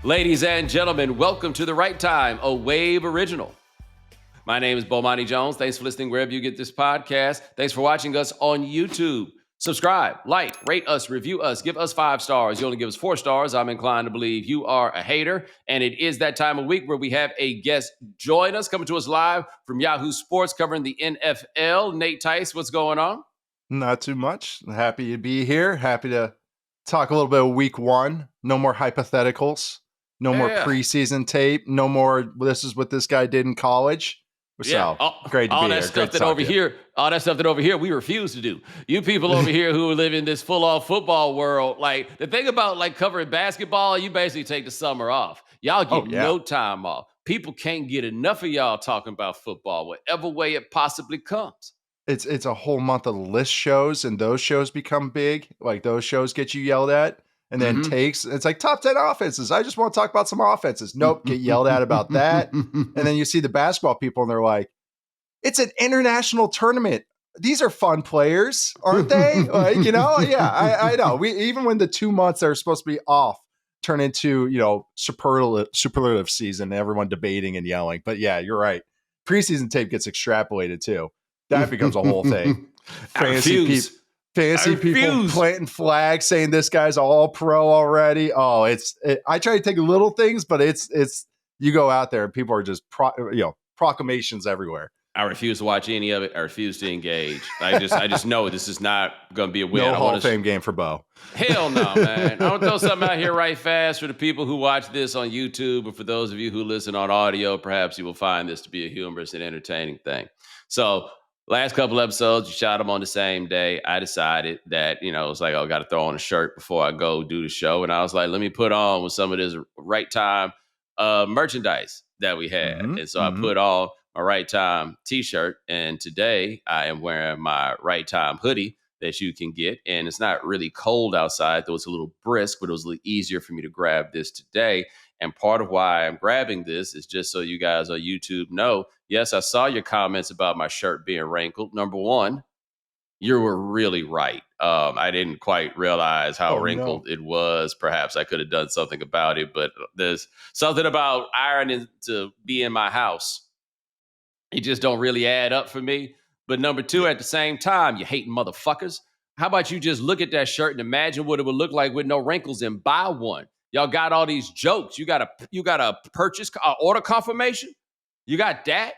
Ladies and gentlemen, welcome to The Right Time, a Wave original. My name is Bomani Jones. Thanks for listening wherever you get this podcast. Thanks for watching us on YouTube. Subscribe, like, rate us, review us, give us 5 stars. You only give us 4 stars. I'm inclined to believe you are a hater. And it is that time of week where we have a guest join us, coming to us live from Yahoo Sports, covering the NFL. Nate Tice, what's going on? Not too much. Happy to be here. Happy to talk a little bit of week one. No more hypotheticals. No more preseason tape. No more, this is what this guy did in college. So, great to be here. All that stuff that over here we refuse to do. You people over here who live in this full-on football world, like the thing about like covering basketball, you basically take the summer off. Y'all get no time off. People can't get enough of y'all talking about football, whatever way it possibly comes. It's a whole month of list shows, and those shows become big. Like those shows get you yelled at. And then takes, it's like top 10 offenses. I just want to talk about some offenses. Nope, get yelled at about that. And then you see the basketball people and they're like, it's an international tournament. These are fun players, aren't they? Like, I know. Even when the 2 months that are supposed to be off turn into, superlative season, everyone debating and yelling. But yeah, you're right. Preseason tape gets extrapolated too. That becomes a whole thing. Fantasy people planting flags saying this guy's all pro already. Oh, I try to take little things, but it's you go out there and people are just proclamations everywhere. I refuse to watch any of it. I refuse to engage. I just know this is not going to be a win. No Hall of Fame game for Bo. Hell no, man. I'm going to throw something out here right fast for the people who watch this on YouTube, and for those of you who listen on audio, perhaps you will find this to be a humorous and entertaining thing. So, last couple episodes, you shot them on the same day. I decided that, it's like, I got to throw on a shirt before I go do the show. And I was like, let me put on with some of this right time merchandise that we had. And so I put on my right time t-shirt. And today I am wearing my right time hoodie that you can get. And it's not really cold outside, though it's a little brisk, but it was a little easier for me to grab this today. And part of why I'm grabbing this is just so you guys on YouTube know, yes, I saw your comments about my shirt being wrinkled. Number one, you were really right. I didn't quite realize how wrinkled it was. Perhaps I could have done something about it, but there's something about ironing to be in my house. It just don't really add up for me. But number two, at the same time, you hating motherfuckers. How about you just look at that shirt and imagine what it would look like with no wrinkles and buy one? Y'all got all these jokes. You got a purchase order confirmation. You got that.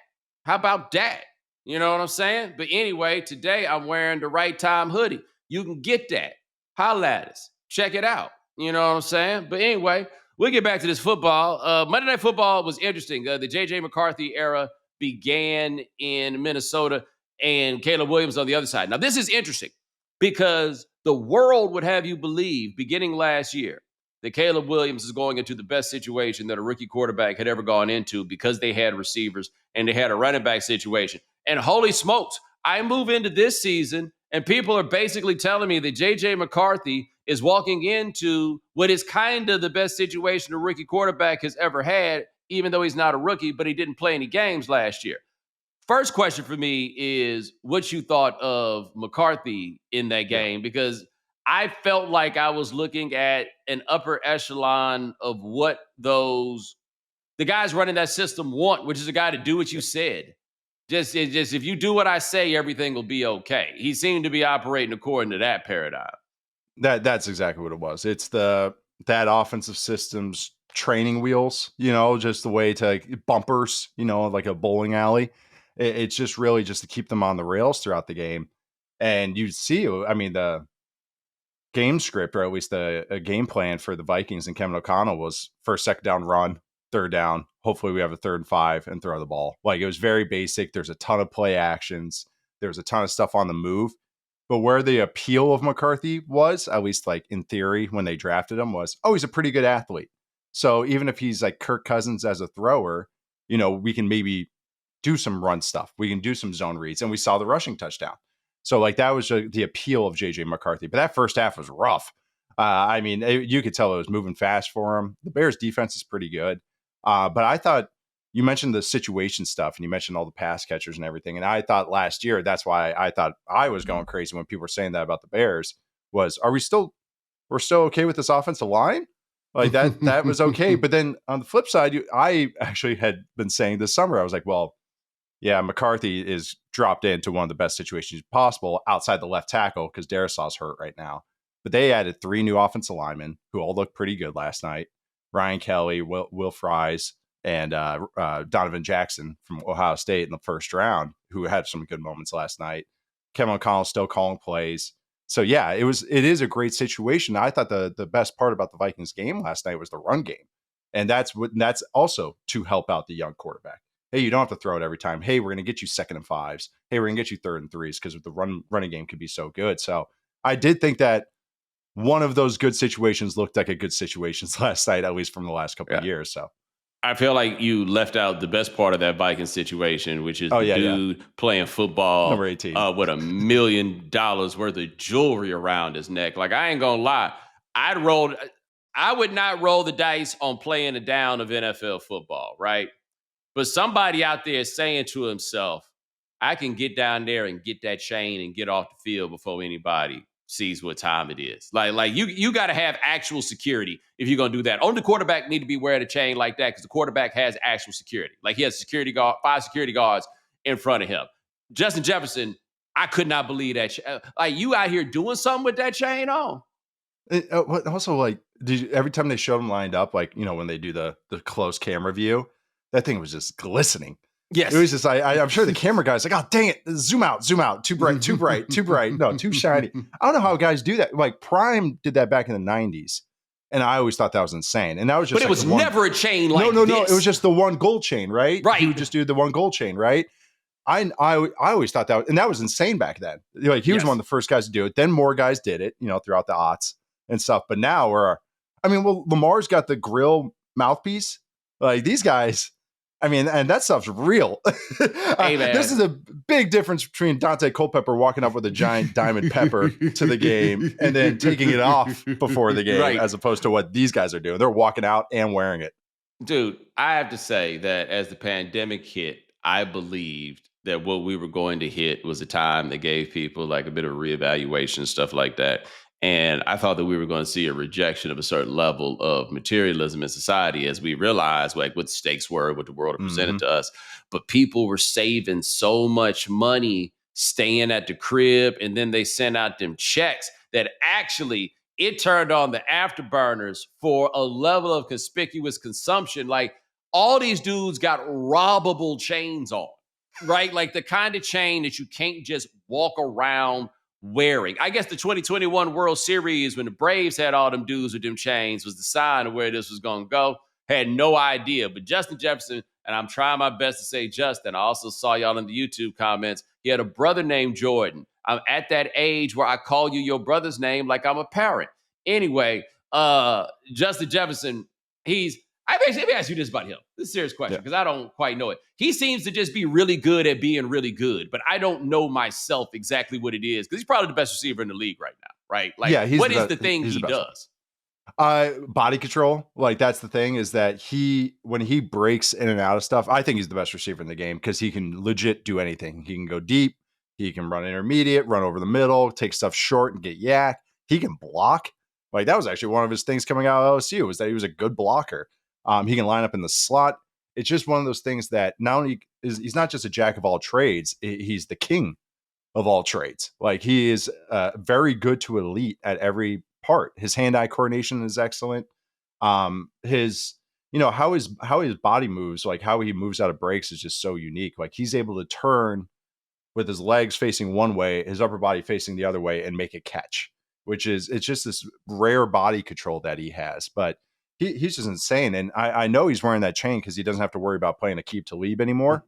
How about that? You know what I'm saying? But anyway, today I'm wearing the right time hoodie. You can get that. Holla at us. Check it out. You know what I'm saying? But anyway, we'll get back to this football. Monday Night Football was interesting. The J.J. McCarthy era began in Minnesota and Caleb Williams on the other side. Now, this is interesting because the world would have you believe beginning last year that Caleb Williams is going into the best situation that a rookie quarterback had ever gone into because they had receivers and they had a running back situation. And holy smokes, I move into this season and people are basically telling me that J.J. McCarthy is walking into what is kind of the best situation a rookie quarterback has ever had, even though he's not a rookie, but he didn't play any games last year. First question for me is what you thought of McCarthy in that game, because I felt like I was looking at an upper echelon of what the guys running that system want, which is a guy to do what you said. Just if you do what I say, everything will be okay. He seemed to be operating according to that paradigm. That's exactly what it was. It's that offensive system's training wheels, just the way to bumpers, like a bowling alley. It's just really just to keep them on the rails throughout the game. And you see, the game script, or at least a game plan for the Vikings and Kevin O'Connell was first, second down, run, third down. Hopefully we have a 3rd and 5 and throw the ball. Like, it was very basic. There's a ton of play actions. There's a ton of stuff on the move. But where the appeal of McCarthy was, at least like in theory when they drafted him, was, he's a pretty good athlete. So even if he's like Kirk Cousins as a thrower, we can maybe do some run stuff. We can do some zone reads. And we saw the rushing touchdown. So like that was the appeal of J.J. McCarthy. But that first half was rough. You could tell it was moving fast for him. The Bears defense is pretty good. But I thought, you mentioned the situation stuff and you mentioned all the pass catchers and everything. And I thought last year, that's why I thought I was going crazy when people were saying that about the Bears, was, we're still okay with this offensive line? Like that was okay. But then on the flip side, I actually had been saying this summer, I was like, well, yeah, McCarthy is dropped into one of the best situations possible outside the left tackle because Darrisaw's hurt right now. But they added 3 new offensive linemen who all looked pretty good last night. Ryan Kelly, Will Fries, and Donovan Jackson from Ohio State in the first round, who had some good moments last night. Kevin O'Connell still calling plays. So yeah, it is a great situation. I thought the best part about the Vikings game last night was the run game. And that's also to help out the young quarterback. Hey, you don't have to throw it every time. Hey, we're going to get you 2nd and 5s. Hey, we're going to get you 3rd and 3s because the running game could be so good. So I did think that one of those good situations looked like a good situation last night, at least from the last couple of years. So I feel like you left out the best part of that Viking situation, which is dude playing football number 18 with $1 million worth of jewelry around his neck. Like, I ain't gonna lie, I would not roll the dice on playing a down of NFL football, right? But somebody out there is saying to himself, I can get down there and get that chain and get off the field before anybody sees what time it is. Like you got to have actual security if you're going to do that. Only the quarterback need to be wearing a chain like that because the quarterback has actual security. Like, he has 5 security guards in front of him. Justin Jefferson, I could not believe that. Like, you out here doing something with that chain on. Also, like, every time they showed him lined up, like, when they do the close camera view, that thing was just glistening. Yes. It was just, I'm sure the camera guy's like, oh, dang it. Zoom out. Too bright, too bright. No, too shiny. I don't know how guys do that. Like, Prime did that back in the 90s. And I always thought that was insane. And that was just, but it was never a chain like no. this. It was just the one gold chain, right? Right. He would just do the one gold chain, right? I always thought and that was insane back then. Like, he was one of the first guys to do it. Then more guys did it, throughout the aughts and stuff. But now Lamar's got the grill mouthpiece. Like, these guys, and that stuff's real. Hey, man. This is a big difference between Dante Culpepper walking up with a giant diamond pepper to the game and then taking it off before the game, as opposed to what these guys are doing. They're walking out and wearing it. Dude, I have to say that as the pandemic hit, I believed that what we were going to hit was a time that gave people like a bit of reevaluation and stuff like that. And I thought that we were going to see a rejection of a certain level of materialism in society as we realized like what the stakes were, what the world had presented to us. But people were saving so much money staying at the crib, and then they sent out them checks that actually it turned on the afterburners for a level of conspicuous consumption. Like, all these dudes got robbable chains on, right? Like the kind of chain that you can't just walk around wearing. I guess the 2021 World Series, when the Braves had all them dudes with them chains, was the sign of where this was going to go. Had no idea. But Justin Jefferson, and I'm trying my best to say Justin, I also saw y'all in the YouTube comments, he had a brother named Jordan. I'm at that age where I call you your brother's name like I'm a parent. Anyway, Justin Jefferson, let me ask you this about him. This is a serious question because I don't quite know it. He seems to just be really good at being really good, but I don't know myself exactly what it is because he's probably the best receiver in the league right now, right? Like, what is the thing he does? Body control. Like, that's the thing, is that when he breaks in and out of stuff, I think he's the best receiver in the game because he can legit do anything. He can go deep. He can run intermediate, run over the middle, take stuff short and get yak. He can block. Like, that was actually one of his things coming out of LSU, was that he was a good blocker. He can line up in the slot. It's just one of those things that not only he's not just a jack of all trades, he's the king of all trades. Like, he is very good to elite at every part. His hand-eye coordination is excellent. His, how his body moves, like how he moves out of breaks, is just so unique. Like, he's able to turn with his legs facing one way, his upper body facing the other way, and make a catch, it's just this rare body control that he has. But he's just insane. And I know he's wearing that chain because he doesn't have to worry about playing Aqib Talib anymore.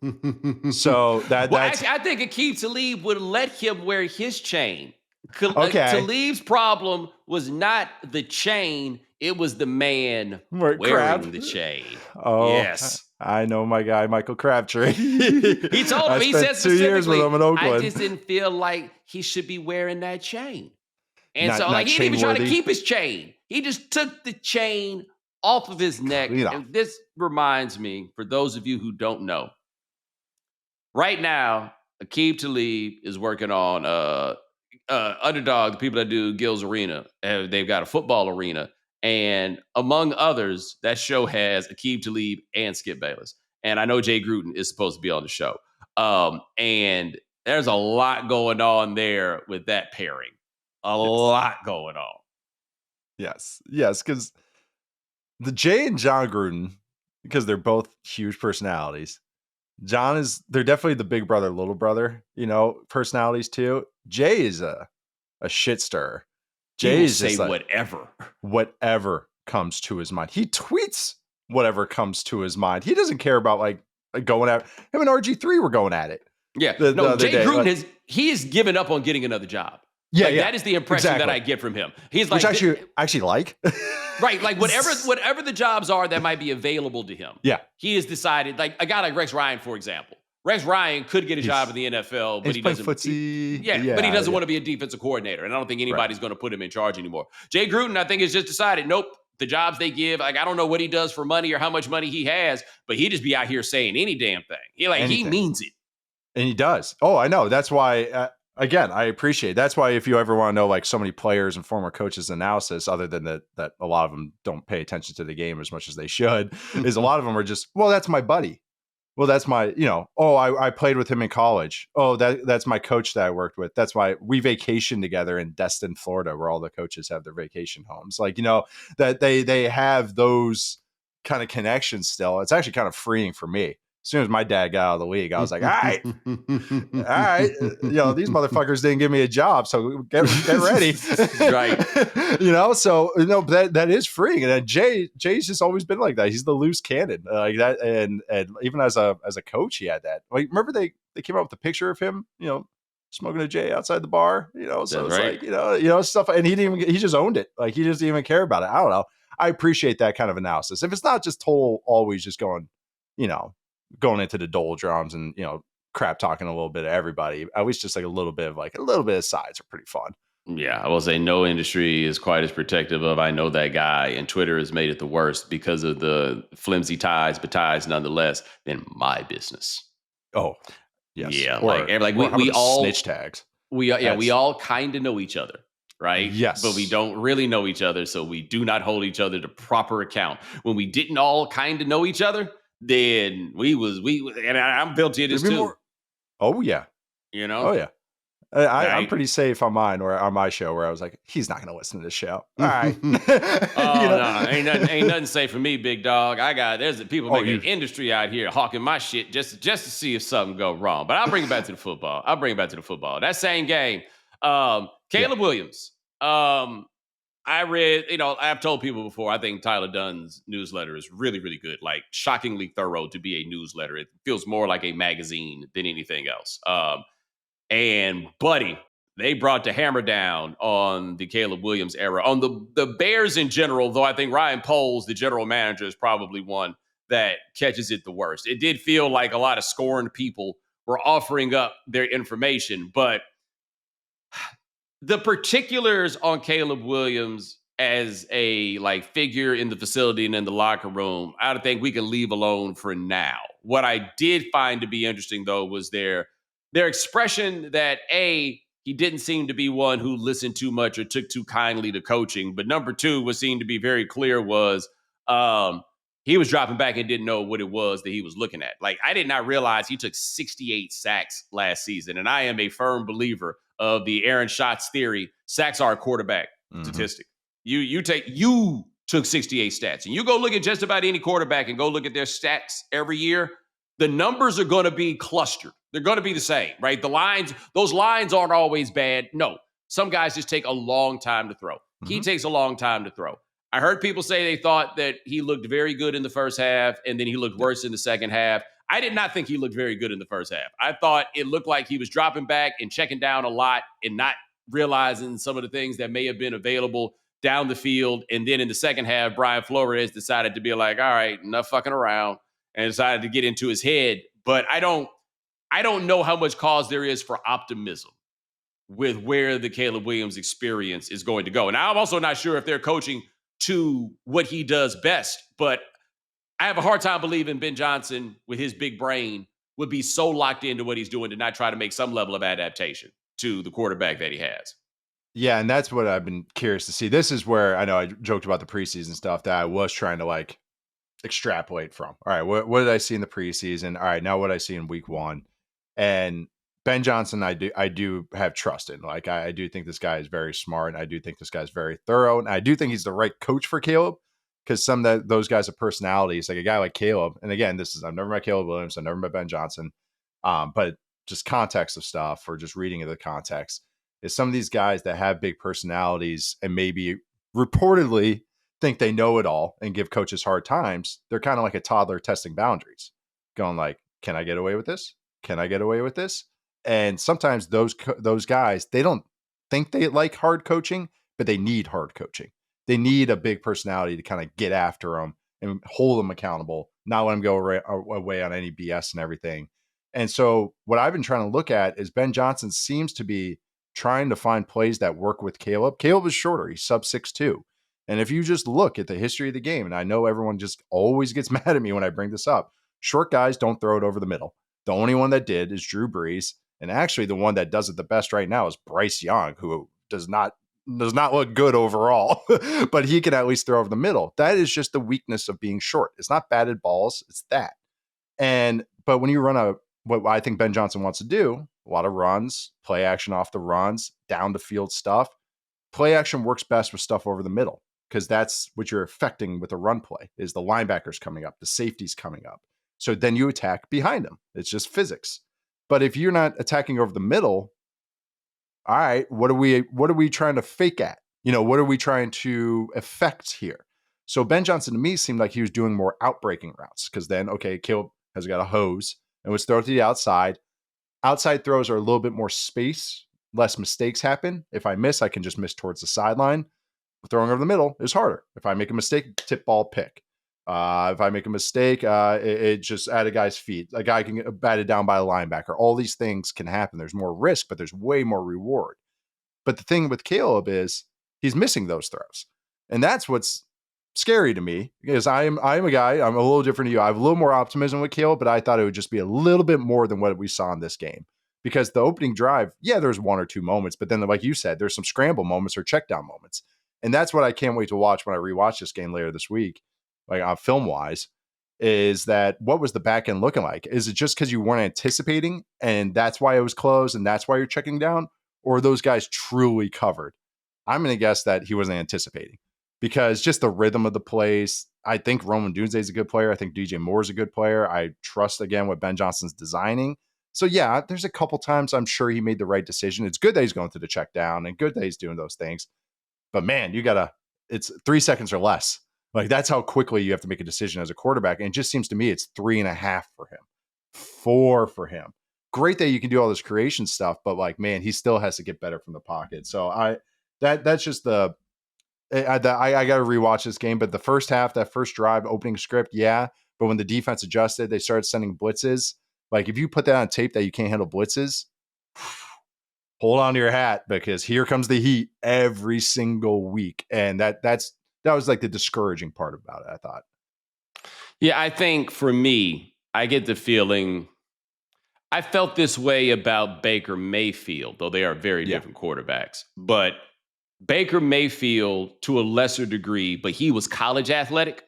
So that's... I think Aqib Talib would let him wear his chain. Okay. Talib's problem was not the chain. It was the man wearing the chain. Oh, yes. I know my guy, Michael Crabtree. He told him, he said 2 years with him in Oakland. I just didn't feel like he should be wearing that chain. And not he didn't even try to keep his chain. He just took the chain off of his neck. And this reminds me, for those of you who don't know, right now, Aqib Talib is working on Underdog, the people that do Gil's Arena. They've got a football arena, And among others, that show has Aqib Talib and Skip Bayless. And I know Jay Gruden is supposed to be on the show. And there's a lot going on there with that pairing. A lot going on. Yes, because the Jay and John Gruden, because they're both huge personalities. They're definitely the big brother, little brother, personalities too. Jay is a shit stirrer. Jay is say just like, whatever comes to his mind. He tweets whatever comes to his mind. He doesn't care about like going at him and RG3 were going at it. Yeah. Jay Gruden he has given up on getting another job. Yeah, That is the impression that I get from him. He's like, which I actually like. Right, like whatever the jobs are that might be available to him. Yeah, he has decided. Like a guy like Rex Ryan, for example. Rex Ryan could get a job in the NFL, but he doesn't. Footsie. But he doesn't want to be a defensive coordinator, and I don't think anybody's going to put him in charge anymore. Jay Gruden, I think, has just decided, nope. The jobs they give, like I don't know what he does for money or how much money he has, but he just be out here saying any damn thing. He means it, and he does. Oh, I know. That's why. Again, I appreciate. That's why if you ever want to know like so many players and former coaches' analysis, other than that a lot of them don't pay attention to the game as much as they should, is a lot of them are just, well, that's my buddy. Well, that's my, I played with him in college. Oh, that's my coach that I worked with. That's why we vacationed together in Destin, Florida, where all the coaches have their vacation homes. Like, that they have those kind of connections still. It's actually kind of freeing for me. As soon as my dad got out of the league, I was like, all right, these motherfuckers didn't give me a job, so get ready. Right. So that is freeing. And Jay's just always been like that. He's the loose cannon like that. And even as a coach, he had that. Like, remember they came out with a picture of him, smoking a J outside the bar, so it's right. like, stuff. And he just owned it. Like, he just didn't even care about it. I don't know. I appreciate that kind of analysis. If it's not just always just going into the doldrums and crap talking a little bit of everybody, at least just like a little bit of sides are pretty fun. Yeah, I will say no industry is quite as protective of I know that guy, and Twitter has made it the worst because of the flimsy ties, but ties nonetheless, than my business. Oh, yes. Yeah, we all snitch tags. We all kind of know each other. Right? Yes. But we don't really know each other, so we do not hold each other to proper account. When we didn't all kind of know each other, then and I'm guilty of this too. Oh yeah. Oh yeah. I'm pretty safe on mine or on my show where I was like, he's not going to listen to this show. All right. No, ain't nothing safe for me, big dog. There's people making an industry out here hawking my shit just to see if something go wrong. But I'll bring it back to the football. That same game. Caleb Williams. I read, I've told people before, I think Tyler Dunn's newsletter is really, really good. Like, shockingly thorough to be a newsletter. It feels more like a magazine than anything else. And buddy, they brought the hammer down on the Caleb Williams era. On the Bears in general, though I think Ryan Poles, the general manager, is probably one that catches it the worst. It did feel like a lot of scorned people were offering up their information, but the particulars on Caleb Williams as a figure in the facility and in the locker room, I don't think we can leave alone for now. What I did find to be interesting, though, was their expression that he didn't seem to be one who listened too much or took too kindly to coaching. But number two, what seemed to be very clear was he was dropping back and didn't know what it was that he was looking at. Like, I did not realize he took 68 sacks last season. And I am a firm believer of the Aaron Schatz theory. Sacks are a quarterback statistic. You took 68 stats, and you go look at just about any quarterback and go look at their stats every year. The numbers are going to be clustered. They're going to be the same, right? Those lines aren't always bad. No, some guys just take a long time to throw. He takes a long time to throw. I heard people say they thought that he looked very good in the first half, and then he looked worse in the second half. I did not think he looked very good in the first half. I thought it looked like he was dropping back and checking down a lot and not realizing some of the things that may have been available down the field. And then in the second half, Brian Flores decided to be like, all right, enough fucking around, and decided to get into his head. But I don't know how much cause there is for optimism with where the Caleb Williams experience is going to go. And I'm also not sure if they're coaching to what he does best, but I have a hard time believing Ben Johnson, with his big brain, would be so locked into what he's doing to not try to make some level of adaptation to the quarterback that he has. Yeah, and that's what I've been curious to see. This is where I know I joked about the preseason stuff that I was trying to like extrapolate from. All right, what did I see in the preseason? All right, now what I see in week one. And Ben Johnson, I do have trust in. Like I do think this guy is very smart, and I do think this guy's very thorough, and I do think he's the right coach for Caleb because some of those guys have personalities. Like a guy like Caleb, and again, I've never met Caleb Williams, I've never met Ben Johnson, but just context of stuff or just reading of the context is some of these guys that have big personalities and maybe reportedly think they know it all and give coaches hard times. They're kind of like a toddler testing boundaries, going like, "Can I get away with this? Can I get away with this?" And sometimes those guys, they don't think they like hard coaching, but they need hard coaching. They need a big personality to kind of get after them and hold them accountable, not let them go away on any BS and everything. And so what I've been trying to look at is Ben Johnson seems to be trying to find plays that work with Caleb. Caleb is shorter. He's sub 6'2". And if you just look at the history of the game, and I know everyone just always gets mad at me when I bring this up, short guys don't throw it over the middle. The only one that did is Drew Brees. And actually the one that does it the best right now is Bryce Young, who does not look good overall, but he can at least throw over the middle. That is just the weakness of being short. It's not batted balls, it's that. But when you run what I think Ben Johnson wants to do, a lot of runs, play action off the runs, down the field stuff. Play action works best with stuff over the middle because that's what you're affecting with a run play is the linebackers coming up, the safeties coming up. So then you attack behind them. It's just physics. But if you're not attacking over the middle, all right, what are we trying to fake at? What are we trying to affect here? So Ben Johnson to me seemed like he was doing more outbreaking routes because then, okay, Caleb has got a hose and was thrown to the outside. Outside throws are a little bit more space, less mistakes happen. If I miss, I can just miss towards the sideline. Throwing over the middle is harder. If I make a mistake, tip ball pick. If I make a mistake, it just at a guy's feet. A guy can get batted down by a linebacker. All these things can happen. There's more risk, but there's way more reward. But the thing with Caleb is he's missing those throws. And that's what's scary to me because I'm a guy, I'm a little different to you. I have a little more optimism with Caleb, but I thought it would just be a little bit more than what we saw in this game. Because the opening drive, yeah, there's one or two moments, but then like you said, there's some scramble moments or check down moments. And that's what I can't wait to watch when I rewatch this game later this week, like film wise, is that what was the back end looking like? Is it just because you weren't anticipating and that's why it was closed and that's why you're checking down? Or are those guys truly covered? I'm going to guess that he wasn't anticipating because just the rhythm of the plays. I think Roman Dunze is a good player. I think DJ Moore is a good player. I trust, again, what Ben Johnson's designing. So, yeah, there's a couple times I'm sure he made the right decision. It's good that he's going through the check down and good that he's doing those things. But, man, it's 3 seconds or less. Like, that's how quickly you have to make a decision as a quarterback. And it just seems to me it's 3.5 for him, 4 for him. Great that you can do all this creation stuff, but like, man, he still has to get better from the pocket. So that's just I got to rewatch this game. But the first half, that first drive, opening script, yeah. But when the defense adjusted, they started sending blitzes. Like if you put that on tape that you can't handle blitzes, hold on to your hat because here comes the heat every single week. And that was like the discouraging part about it, I thought. Yeah, I think for me, I get the feeling I felt this way about Baker Mayfield, though they are very different quarterbacks. But Baker Mayfield to a lesser degree, but he was college athletic.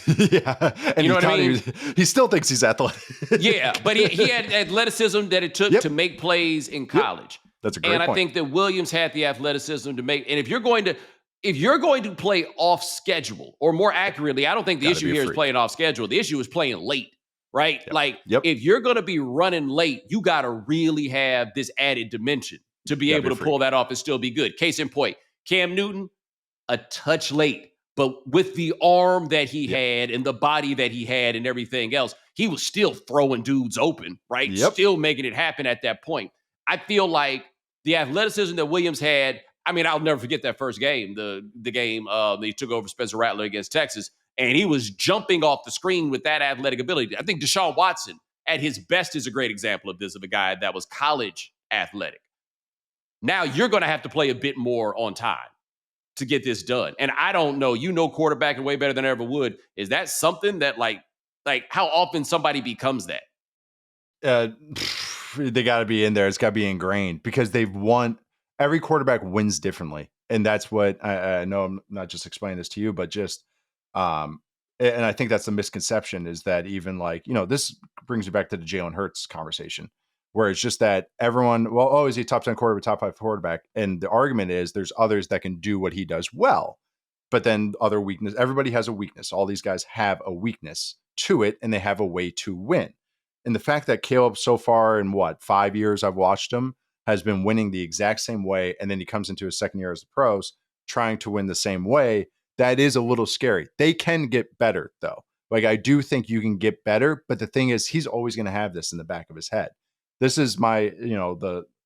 Yeah. And you know what I mean? He still thinks he's athletic. Yeah, but he had athleticism that it took to make plays in college. Yep. That's a great point. And I think that Williams had the athleticism to make, and if you're going to play off schedule, or more accurately, I don't think the issue here is playing off schedule. The issue is playing late, right? Yep. If you're going to be running late, you got to really have this added dimension to be able to pull that off and still be good. Case in point, Cam Newton, a touch late, but with the arm that he had and the body that he had and everything else, he was still throwing dudes open, right? Yep. Still making it happen at that point. I feel like the athleticism that Williams had, I mean, I'll never forget that first game, the game they took over Spencer Rattler against Texas, and he was jumping off the screen with that athletic ability. I think Deshaun Watson, at his best, is a great example of this, of a guy that was college athletic. Now you're going to have to play a bit more on time to get this done. And I don't know, quarterbacking way better than I ever would. Is that something that like how often somebody becomes that? They got to be in there. It's got to be ingrained because they've won. every quarterback wins differently. And that's what I know. I'm not just explaining this to you, but just, and I think that's the misconception is that even like, this brings me back to the Jalen Hurts conversation where it's just that everyone, well, oh, is he a top 10 quarterback, top 5 quarterback? And the argument is there's others that can do what he does well, but then other weakness, everybody has a weakness. All these guys have a weakness to it and they have a way to win. And the fact that Caleb so far in 5 years I've watched him has been winning the exact same way. And then he comes into his second year as the pros trying to win the same way. That is a little scary. They can get better though. Like I do think you can get better, but the thing is he's always going to have this in the back of his head. This is my,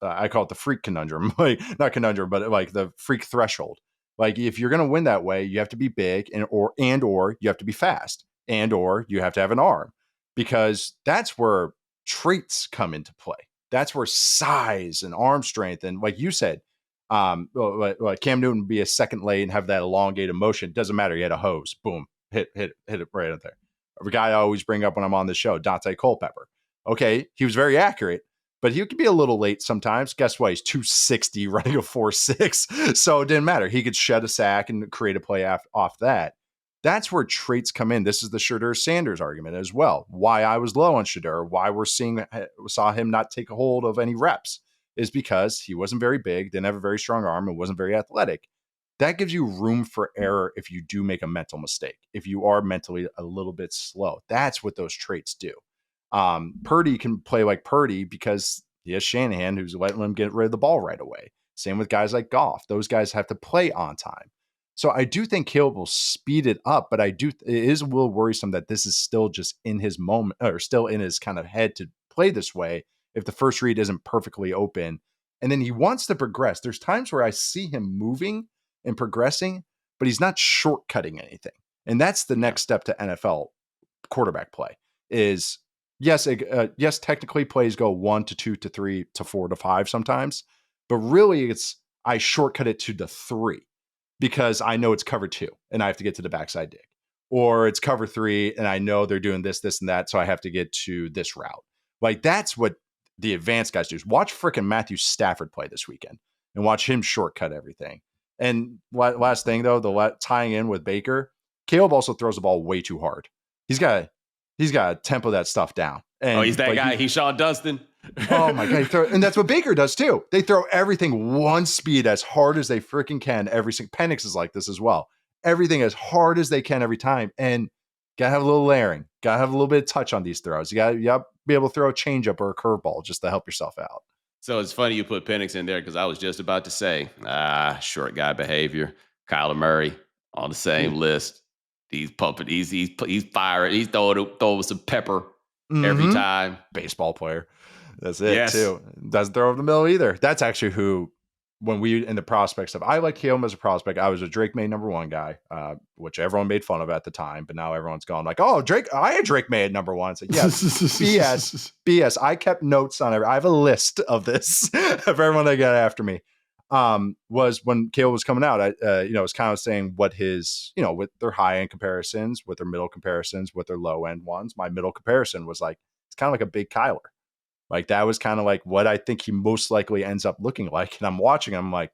I call it the freak conundrum, like not conundrum, but like the freak threshold. Like if you're going to win that way, you have to be big or you have to be fast or you have to have an arm because that's where traits come into play. That's where size and arm strength. And like you said, Cam Newton would be a second lane and have that elongated motion. Doesn't matter. He had a hose. Boom. Hit it right out there. A guy I always bring up when I'm on the show, Dante Culpepper. Okay, he was very accurate, but he could be a little late sometimes. Guess what? He's 260 running a 4.6. So it didn't matter. He could shed a sack and create a play off that. That's where traits come in. This is the Shedeur Sanders argument as well. Why I was low on Shedeur, why saw him not take a hold of any reps is because he wasn't very big, didn't have a very strong arm, and wasn't very athletic. That gives you room for error if you do make a mental mistake, if you are mentally a little bit slow. That's what those traits do. Purdy can play like Purdy because he has Shanahan who's letting him get rid of the ball right away. Same with guys like Goff. Those guys have to play on time. So I do think Caleb will speed it up, but it is a little worrisome that this is still just in his moment or still in his kind of head to play this way if the first read isn't perfectly open. And then he wants to progress. There's times where I see him moving and progressing, but he's not shortcutting anything. And that's the next step to NFL quarterback play is yes, technically plays go 1 to 2 to 3 to 4 to 5 sometimes, but really it's I shortcut it to the 3 because I know it's cover 2 and I have to get to the backside dig, or it's cover 3 and I know they're doing this, and that, so I have to get to this route. Like that's what the advanced guys do. Watch freaking Matthew Stafford play this weekend and watch him shortcut everything. And last thing though, tying in with Baker, Caleb also throws the ball way too hard. He's got to tempo that stuff down. And he's that guy. He's Sean Dunston. Oh my God. And that's what Baker does too. They throw everything one speed as hard as they freaking can. Penix is like this as well. Everything as hard as they can every time. And got to have a little layering. Got to have a little bit of touch on these throws. You got to be able to throw a changeup or a curveball just to help yourself out. So it's funny you put Penix in there because I was just about to say, short guy behavior. Kyler Murray on the same list. He's pumping. He's firing. He's throwing some pepper every time. Baseball player. That's it too. Doesn't throw over the middle either. That's actually who, when we in the prospect stuff, I like him as a prospect. I was a Drake May #1 guy, which everyone made fun of at the time, but now everyone's gone like, oh, Drake, I had Drake May at #1. It's like, yes, BS. I kept notes on I have a list of this of everyone that got after me. Was when Caleb was coming out, I was kind of saying what his, with their high end comparisons, with their middle comparisons, with their low end ones. My middle comparison was like, it's kind of like a big Kyler. Like that was kind of like what I think he most likely ends up looking like. And I'm watching him, I'm like,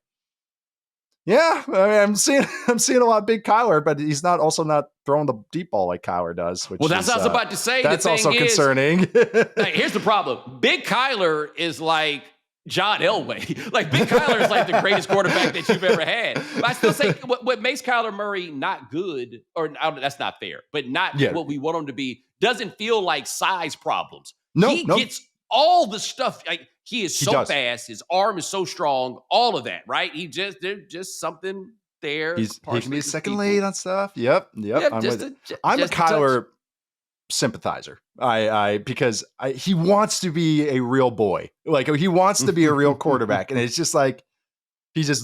yeah, I mean, I'm seeing a lot of big Kyler, but he's not throwing the deep ball like Kyler does. Which that's what I was about to say. That's also concerning. Like, here's the problem. Big Kyler is like John Elway. Like Big Kyler is like the greatest quarterback that you've ever had. But I still say what makes Kyler Murray not good, or that's not fair, but not what we want him to be, doesn't feel like size problems. He gets all the stuff. Like he is so fast, his arm is so strong, all of that, right? There's just something there. He can be a second lead on stuff. Yep. I'm a Kyler sympathizer. Because he wants to be a real boy. Like he wants to be a real quarterback, and it's just like this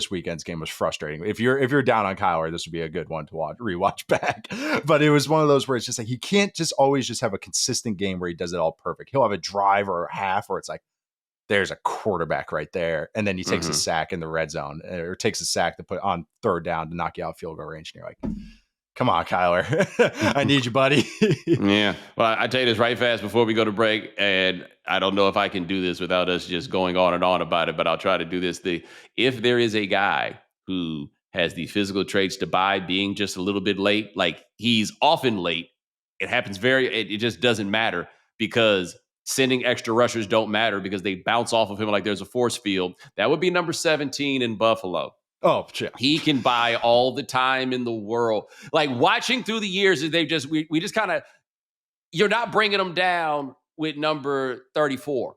weekend's game was frustrating. If you're down on Kyler, this would be a good one to rewatch back. But it was one of those where it's just like he can't just always just have a consistent game where he does it all perfect. He'll have a drive or a half where it's like there's a quarterback right there, and then he takes a sack in the red zone, or takes a sack to put on third down to knock you out field goal range, and you're like, Come on, Kyler. I need you, buddy. Yeah. Well, I tell you this right fast before we go to break, and I don't know if I can do this without us just going on and on about it, but I'll try to do this. If there is a guy who has the physical traits to buy being just a little bit late, like he's often late, it happens it just doesn't matter because sending extra rushers don't matter because they bounce off of him like there's a force field. That would be number 17 in Buffalo. Oh, yeah. He can buy all the time in the world. Like watching through the years, we just kind of, you're not bringing them down with number 34.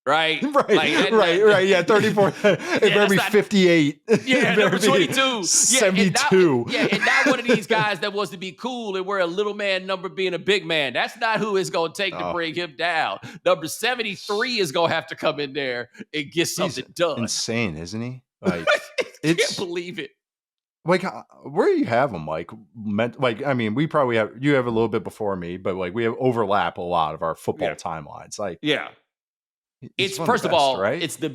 Right? Right. Yeah, 34. It better be 58. Yeah, number 22. 72. And not one of these guys that wants to be cool and wear a little man number being a big man. That's not who it's going to take to bring him down. Number 73 is going to have to come in there and get something done. Insane, isn't he? Like, I can't believe it. Like, where do you have him, like, I mean, we probably have, you have a little bit before me, but like we have overlap a lot of our football timelines. Like, it's first of all, right? It's the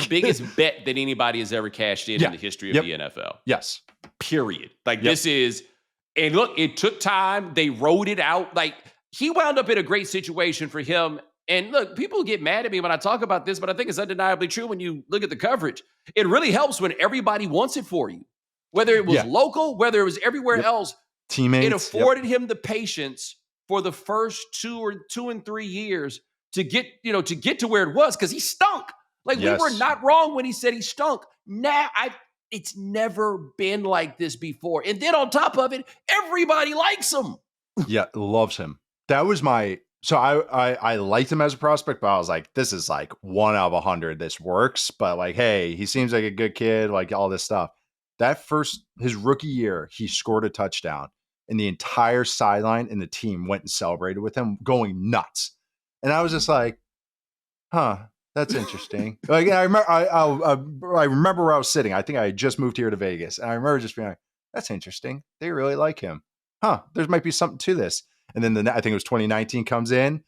biggest bet that anybody has ever cashed in the history of the NFL. Yes. Period. Like this is, and look, it took time. They rode it out. Like he wound up in a great situation for him. And look, people get mad at me when I talk about this, but I think it's undeniably true when you look at the coverage. It really helps when everybody wants it for you. Whether it was local, whether it was everywhere else, teammates, it afforded him the patience for the first 2 and 3 years to get to where it was because he stunk. Like we were not wrong when he said he stunk. Now it's never been like this before. And then on top of it, everybody likes him. Yeah, loves him. That was so I liked him as a prospect, but I was like, this is like 1 out of 100. This works, but like, hey, he seems like a good kid, like all this stuff. His rookie year, he scored a touchdown and the entire sideline and the team went and celebrated with him, going nuts. And I was just like, that's interesting. Like, I remember where I was sitting. I think I had just moved here to Vegas. And I remember just being like, that's interesting. They really like him. There might be something to this. And then I think it was 2019 comes in,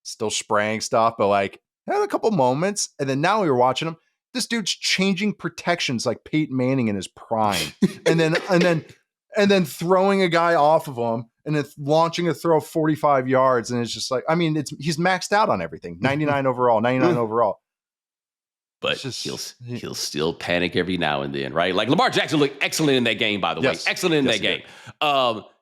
still spraying stuff, but like had a couple moments. And then now we were watching him. This dude's changing protections like Peyton Manning in his prime, and then throwing a guy off of him, and then launching a throw 45 yards, and it's just like, I mean, he's maxed out on everything. 99 overall. But he'll still panic every now and then, right? Like Lamar Jackson looked excellent in that game, by the way, excellent in that game.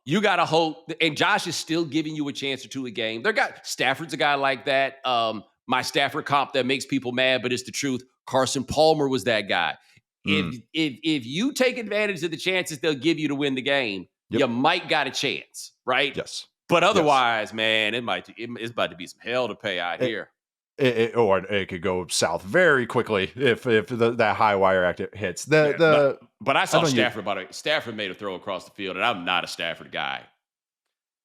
You gotta hope, and Josh is still giving you a chance or two a game. Stafford's a guy like that. My Stafford comp that makes people mad, but it's the truth. Carson Palmer was that guy. If you take advantage of the chances they'll give you to win the game, you might got a chance, right? Yes. But otherwise, man, it's about to be some hell to pay out here. Or it could go south very quickly if that high wire act hits. But I saw Stafford. Stafford made a throw across the field, and I'm not a Stafford guy.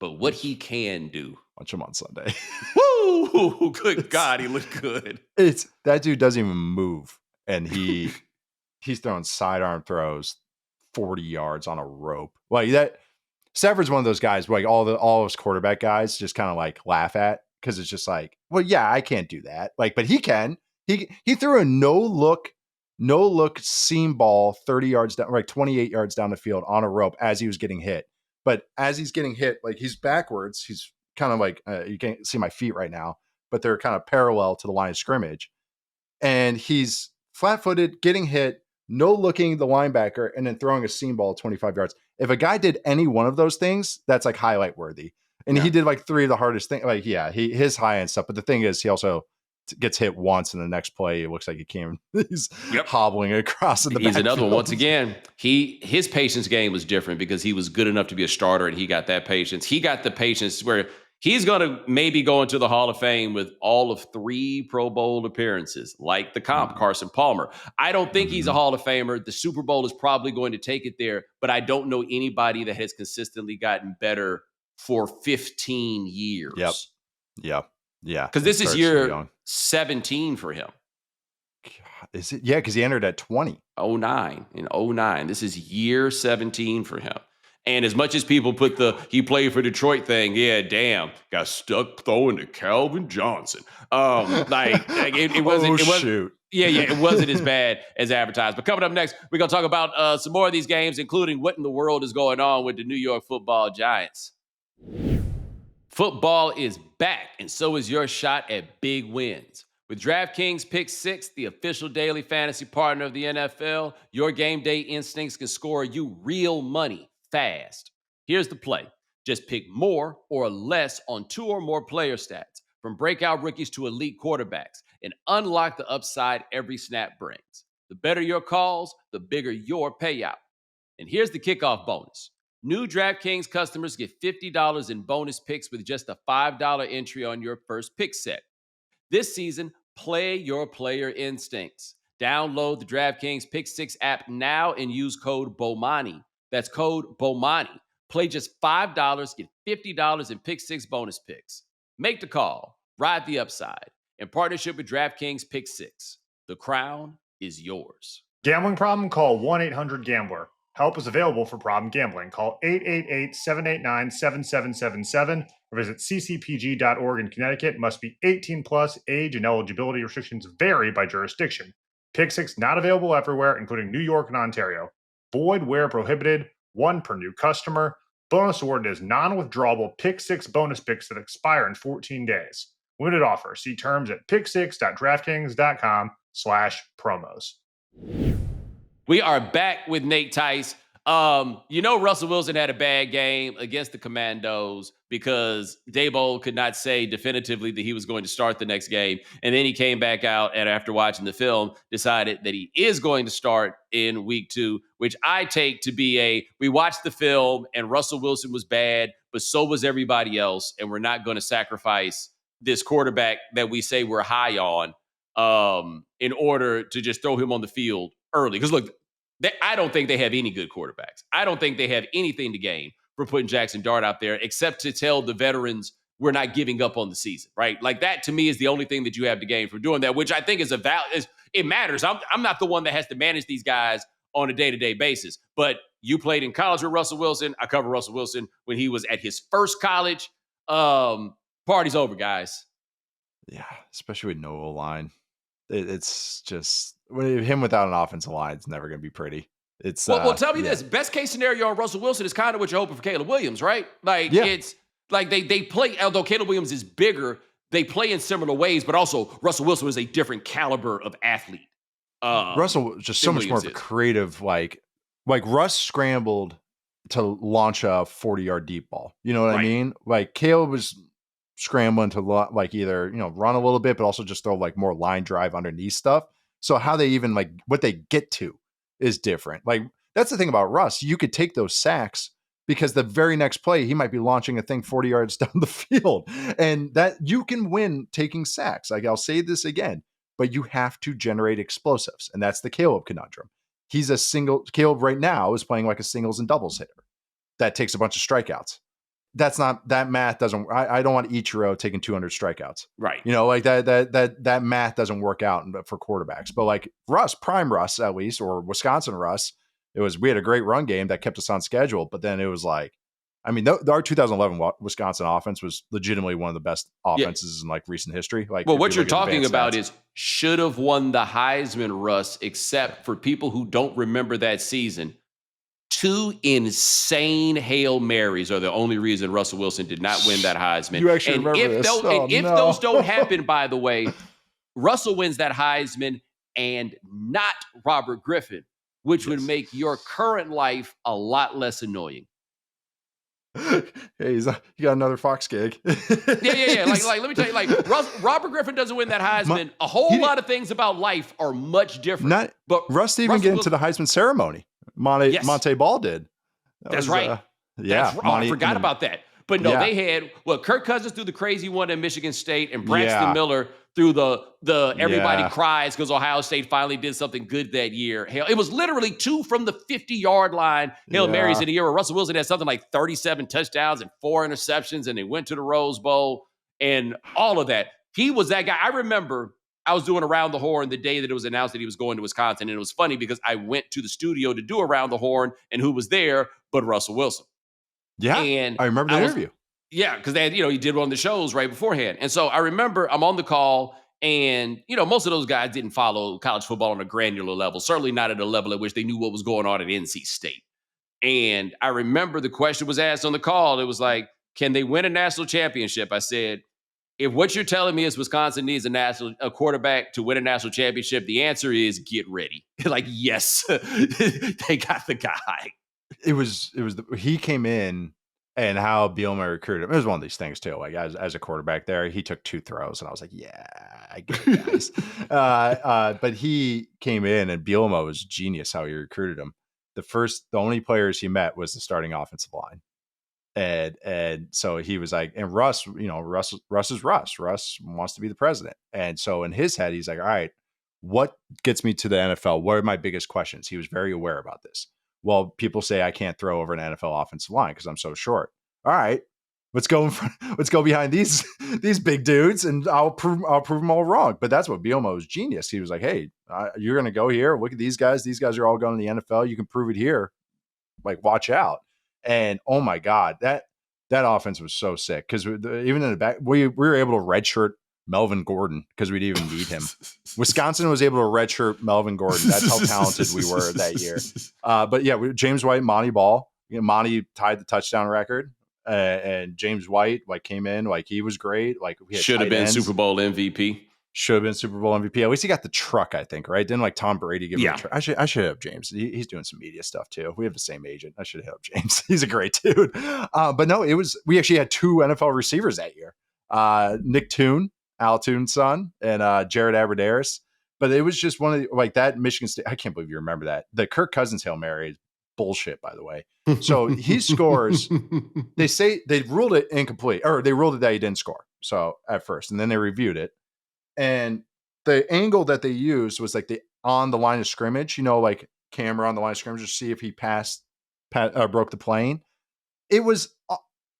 But what he can do. Watch him on Sunday. Woo! Good God, he looked good. That dude doesn't even move, and he's throwing sidearm throws 40 yards on a rope. Like that. Stafford's one of those guys where like all those quarterback guys just kind of like laugh at because it's just like, well, yeah, I can't do that. Like, but he can. He threw a no look seam ball 30 yards down, like 28 yards down the field on a rope as he was getting hit. But as he's getting hit, like he's backwards, he's kind of like, you can't see my feet right now, but they're kind of parallel to the line of scrimmage. And he's flat-footed, getting hit, no looking the linebacker, and then throwing a seam ball 25 yards. If a guy did any one of those things, that's like highlight worthy. And he did like 3 of the hardest things. Like, his high end stuff. But the thing is, he also gets hit once, and the next play, it looks like he's hobbling across in the He's another one. Once again, his patience game was different because he was good enough to be a starter, and he got that patience. He got the patience where he's going to maybe go into the Hall of Fame with all of 3 Pro Bowl appearances, like the comp, Carson Palmer. I don't think he's a Hall of Famer. The Super Bowl is probably going to take it there, but I don't know anybody that has consistently gotten better for 15 years. Yep. Yeah. Because this is year 17 for him. God, is it? Yeah, because he entered at 20. 09. In 09. This is year 17 for him. And as much as people put he played for Detroit thing, yeah, damn, got stuck throwing to Calvin Johnson. It wasn't. Shoot. Yeah, it wasn't as bad as advertised. But coming up next, we're going to talk about some more of these games, including what in the world is going on with the New York Football Giants. Football is back, and so is your shot at big wins. With DraftKings Pick 6, the official daily fantasy partner of the NFL, your game day instincts can score you real money fast. Here's the play. Just pick more or less on 2 or more player stats, from breakout rookies to elite quarterbacks, and unlock the upside every snap brings. The better your calls, the bigger your payout. And here's the kickoff bonus. New DraftKings customers get $50 in bonus picks with just a $5 entry on your first pick set. This season, play your player instincts. Download the DraftKings Pick 6 app now and use code BOMANI. That's code BOMANI. Play just $5, get $50 in Pick 6 bonus picks. Make the call. Ride the upside. In partnership with DraftKings Pick 6. The crown is yours. Gambling problem? Call 1-800-GAMBLER. Help is available for problem gambling. Call 888-789-7777 or visit ccpg.org in Connecticut. Must be 18 plus. Age and eligibility restrictions vary by jurisdiction. Pick 6 not available everywhere, including New York and Ontario. Void where prohibited. 1 per new customer. Bonus awarded as non-withdrawable Pick 6 bonus picks that expire in 14 days. Limited offer. See terms at pick6.draftkings.com/promos. We are back with Nate Tice. Russell Wilson had a bad game against the Commandos because Daboll could not say definitively that he was going to start the next game. And then he came back out and after watching the film, decided that he is going to start in week 2, which I take to be we watched the film and Russell Wilson was bad, but so was everybody else. And we're not going to sacrifice this quarterback that we say we're high on in order to just throw him on the field early. Because look, I don't think they have any good quarterbacks. I don't think they have anything to gain for putting Jackson Dart out there, except to tell the veterans we're not giving up on the season, right? Like that to me is the only thing that you have to gain for doing that, which I think is it matters. I'm not the one that has to manage these guys on a day-to-day basis, but you played in college with Russell Wilson. I covered Russell Wilson when he was at his first college. Party's over, guys. Yeah, especially with no O-line. It's just him without an offensive line. It's never going to be pretty. Well, tell me this: best case scenario on Russell Wilson is kind of what you're hoping for Caleb Williams, right? It's like they play. Although Caleb Williams is bigger, they play in similar ways. But also, Russell Wilson is a different caliber of athlete. Russell just so much more of a creative. Like Russ scrambled to launch a 40-yard deep ball. You know what I mean? Like Caleb was scrambling to either run a little bit, but also just throw more line drive underneath stuff. So how they even what they get to is different. That's the thing about Russ. You could take those sacks because the very next play he might be launching a thing 40 yards down the field, and that you can win taking sacks. I'll say this again, but you have to generate explosives, and that's the Caleb conundrum. Caleb right now is playing like a singles and doubles hitter that takes a bunch of strikeouts. That math doesn't. I don't want Ichiro taking 200 strikeouts, right? That math doesn't work out for quarterbacks. But Russ, prime Russ at least, or Wisconsin Russ, we had a great run game that kept us on schedule. But then it was our 2011 Wisconsin offense was legitimately one of the best offenses in recent history. What you're talking about is should have won the Heisman, Russ, except for people who don't remember that season. 2 insane Hail Marys are the only reason Russell Wilson did not win that Heisman. You actually remember this. If those don't happen, by the way, Russell wins that Heisman and not Robert Griffin, which would make your current life a lot less annoying. Hey, you got another Fox gig. Yeah. Let me tell you, Robert Griffin doesn't win that Heisman. A whole lot of things about life are much different. But Russ didn't even get into the Heisman ceremony. Monte Ball did. That's right. I forgot about that. But no, they had Kirk Cousins threw the crazy one at Michigan State, and Braxton Miller threw the everybody cries because Ohio State finally did something good that year. Hell, it was literally 2 from the 50-yard line Hail Marys in a year where Russell Wilson had something like 37 touchdowns and 4 interceptions, and they went to the Rose Bowl and all of that. He was that guy. I remember I was doing Around the Horn the day that it was announced that he was going to Wisconsin. And it was funny because I went to the studio to do Around the Horn, and who was there but Russell Wilson. Yeah, And I remember the interview. Yeah, because they had, he did one of the shows right beforehand. And so I remember I'm on the call, and most of those guys didn't follow college football on a granular level, certainly not at a level at which they knew what was going on at NC State. And I remember the question was asked on the call. It was like, can they win a national championship? I said, if what you're telling me is Wisconsin needs a quarterback to win a national championship, the answer is get ready. Like, yes, they got the guy. He came in, and how Bielema recruited him. It was one of these things too. Like as a quarterback there, he took 2 throws, and I was like, yeah, I get it, guys. But he came in, and Bielema was genius how he recruited him. The only players he met was the starting offensive line. And so he was like, and Russ is Russ. Russ wants to be the president. And so in his head, he's like, all right, what gets me to the NFL? What are my biggest questions? He was very aware about this. Well, people say I can't throw over an NFL offensive line because I'm so short. All right, let's go behind these big dudes, and I'll prove them all wrong. But that's what Bielema was genius. He was like, hey, you're going to go here. Look at these guys. These guys are all going to the NFL. You can prove it here. Like, watch out. And oh my God, that offense was so sick because even in the back, we were able to redshirt Melvin Gordon because we didn't even need him. Wisconsin was able to redshirt Melvin Gordon. That's how talented we were that year. But yeah, James White, Monty Ball. Monty tied the touchdown record, and James White came in he was great. We should have been Super Bowl MVP. Should have been Super Bowl MVP. At least he got the truck, I think, right? Didn't Tom Brady give him the truck? I should hit up James. He's doing some media stuff too. We have the same agent. I should hit up James. He's a great dude. But no, we actually had 2 NFL receivers that year. Nick Toon, Al Toon's son, and Jared Abbrederis. But it was just one of the, that Michigan State. I can't believe you remember that. The Kirk Cousins Hail Mary is bullshit, by the way. So he scores. They say they ruled it incomplete, or they ruled it that he didn't score. So at first, and then they reviewed it. And the angle that they used was the on the line of scrimmage, camera on the line of scrimmage to see if he broke the plane. It was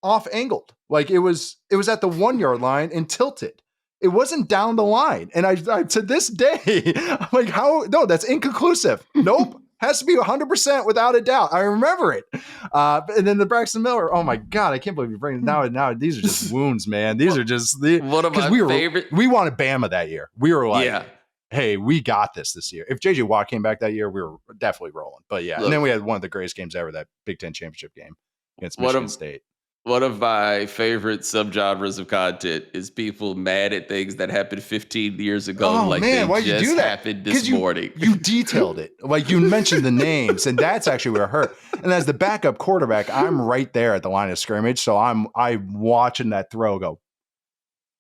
off angled. It was at the 1 yard line and tilted. It wasn't down the line. And I to this day, I'm like, how? No, that's inconclusive. Nope. Has to be 100% without a doubt. I remember it. And then the Braxton Miller. Oh my God, I can't believe you're bringing it now. These are just wounds, man. These are just one of my favorite. We wanted Bama that year. We were like, hey, we got this year. If JJ Watt came back that year, we were definitely rolling. But yeah, and then we had one of the greatest games ever, that Big Ten championship game against Michigan State. One of my favorite subgenres of content is people mad at things that happened 15 years ago. Oh man, why'd you do that? Happened this morning. You detailed it. You mentioned the names, and that's actually where it hurt. And as the backup quarterback, I'm right there at the line of scrimmage, so I'm watching that throw go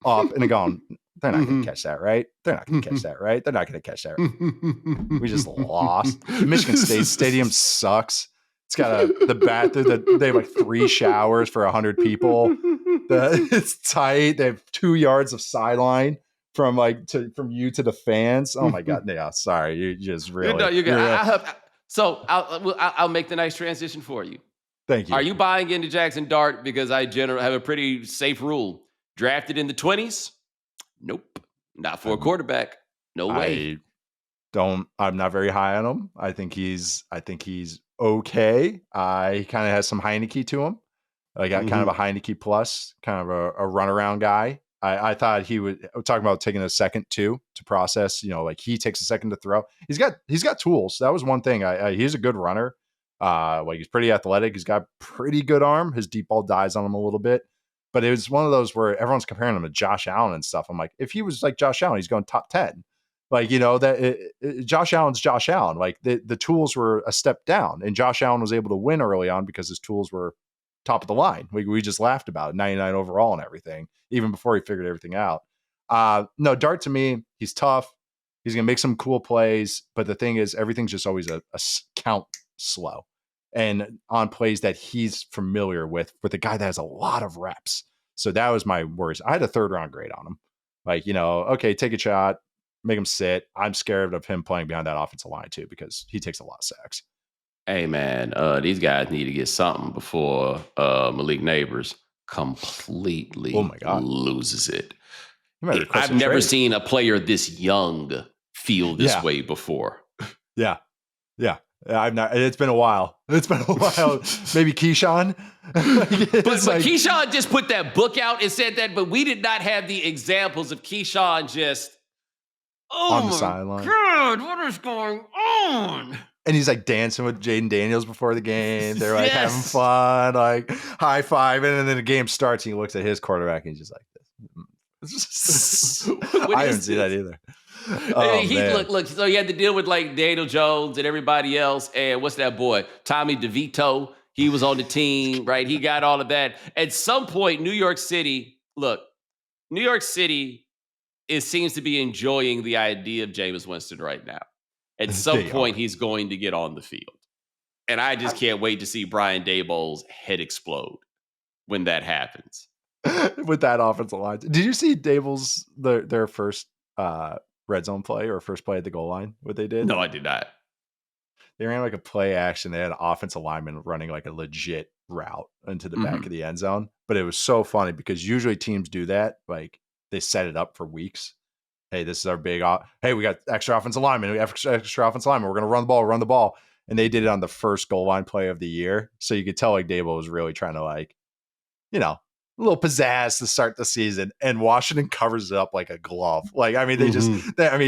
up and going, they're not going to catch that, right? They're not going to catch that, right? They're not going to catch that. Right? We just lost. Michigan State Stadium sucks. It's got the bathroom. They have 3 showers for 100 people. It's tight. They have 2 yards of sideline from you to the fans. Oh my God! Yeah, sorry, you just really. I'll make the nice transition for you. Thank you. Are you buying into Jackson Dart? Because I generally have a pretty safe rule: drafted in the 20s. Nope, not for a quarterback. No way. I'm not very high on him. I think he's okay. He kind of has some Heineke to him. Kind of a Heineke plus, kind of a runaround guy. I thought he would talk about taking a second to process. He takes a second to throw. He's got tools. That was one thing. He's a good runner. He's pretty athletic. He's got pretty good arm. His deep ball dies on him a little bit. But it was one of those where everyone's comparing him to Josh Allen and stuff. I'm like, if he was like Josh Allen, he's going top 10. Josh Allen's Josh Allen. The tools were a step down, and Josh Allen was able to win early on because his tools were top of the line. We just laughed about it, 99 overall and everything, even before he figured everything out. No, Dart to me, he's tough. He's going to make some cool plays, but the thing is, everything's just always a count slow. And on plays that he's familiar with a guy that has a lot of reps. So that was my worries. I had a 3rd round grade on him. Okay, take a shot, make him sit. I'm scared of him playing behind that offensive line too, because he takes a lot of sacks. Hey man, these guys need to get something before Malik Neighbors completely loses it. I've never seen a player this young feel this way before. Yeah. I've not. It's been a while. Maybe Keyshawn. But Keyshawn just put that book out and said that, but we did not have the examples of Keyshawn just on the sideline. God, what is going on? And he's like dancing with Jaden Daniels before the game. They're like having fun, like high fiving, and then the game starts. And he looks at his quarterback and he's just like this. I didn't see that either. Look. So he had to deal with like Daniel Jones and everybody else, and what's that boy, Tommy DeVito? He was on the team, right? He got all of that. At some point, New York City seems to be enjoying the idea of Jameis Winston right now. At some point, he's going to get on the field. And I just can't wait to see Brian Daboll's head explode when that happens. With that offensive line. Did you see Daboll's their first red zone play or first play at the goal line? What they did? No, I did not. They ran like a play action. They had an offensive lineman running like a legit route into the back of the end zone. But it was so funny because usually teams do that. Like they set it up for weeks. Hey, this is our big. Hey, we got extra offensive lineman. We have extra offensive lineman. We're going to run the ball. And they did it on the first goal line play of the year. So you could tell like Daboll was really trying to like, a little pizzazz to start the season. And Washington covers it up like a glove. Like, I mean, they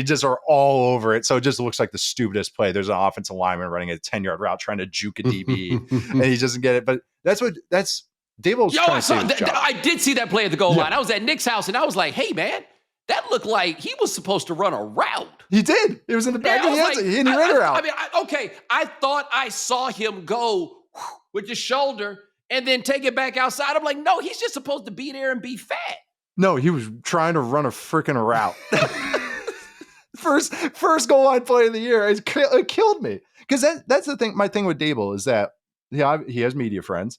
just are all over it. So it just looks like the stupidest play. There's an offensive lineman running a 10-yard route trying to juke a DB and he doesn't get it. But that's Daboll's trying to save his job. I did see that play at the goal line. I was at Nick's house and I was like, hey, man. That looked like he was supposed to run a route. He did. It was in the back of the end zone. He ran a route. I mean, I thought I saw him go with his shoulder and then take it back outside. I'm like, no, he's just supposed to be there and be fat. No, he was trying to run a freaking route. First goal line play of the year. It killed me. Because that's the thing. My thing with Daboll is that he has media friends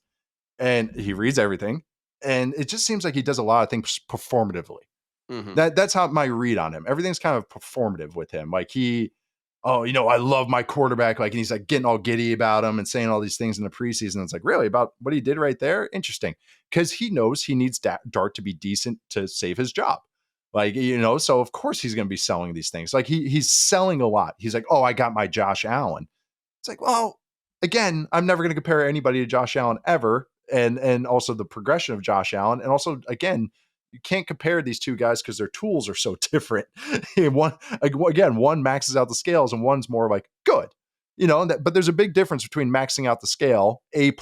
and he reads everything. And it just seems like he does a lot of things performatively. Mm-hmm. That's how my read on him. Everything's kind of performative with him. Like I love my quarterback. Like, and he's like getting all giddy about him and saying all these things in the preseason. It's like, really, about what he did right there? Interesting. Because he knows he needs Dart to be decent to save his job. Like, so of course he's going to be selling these things. Like he's selling a lot. He's like, oh, I got my Josh Allen. It's like, well, again, I'm never going to compare anybody to Josh Allen ever. And also the progression of Josh Allen. And also, again, you can't compare these two guys because their tools are so different. One maxes out the scales and one's more like good, but there's a big difference between maxing out the scale A+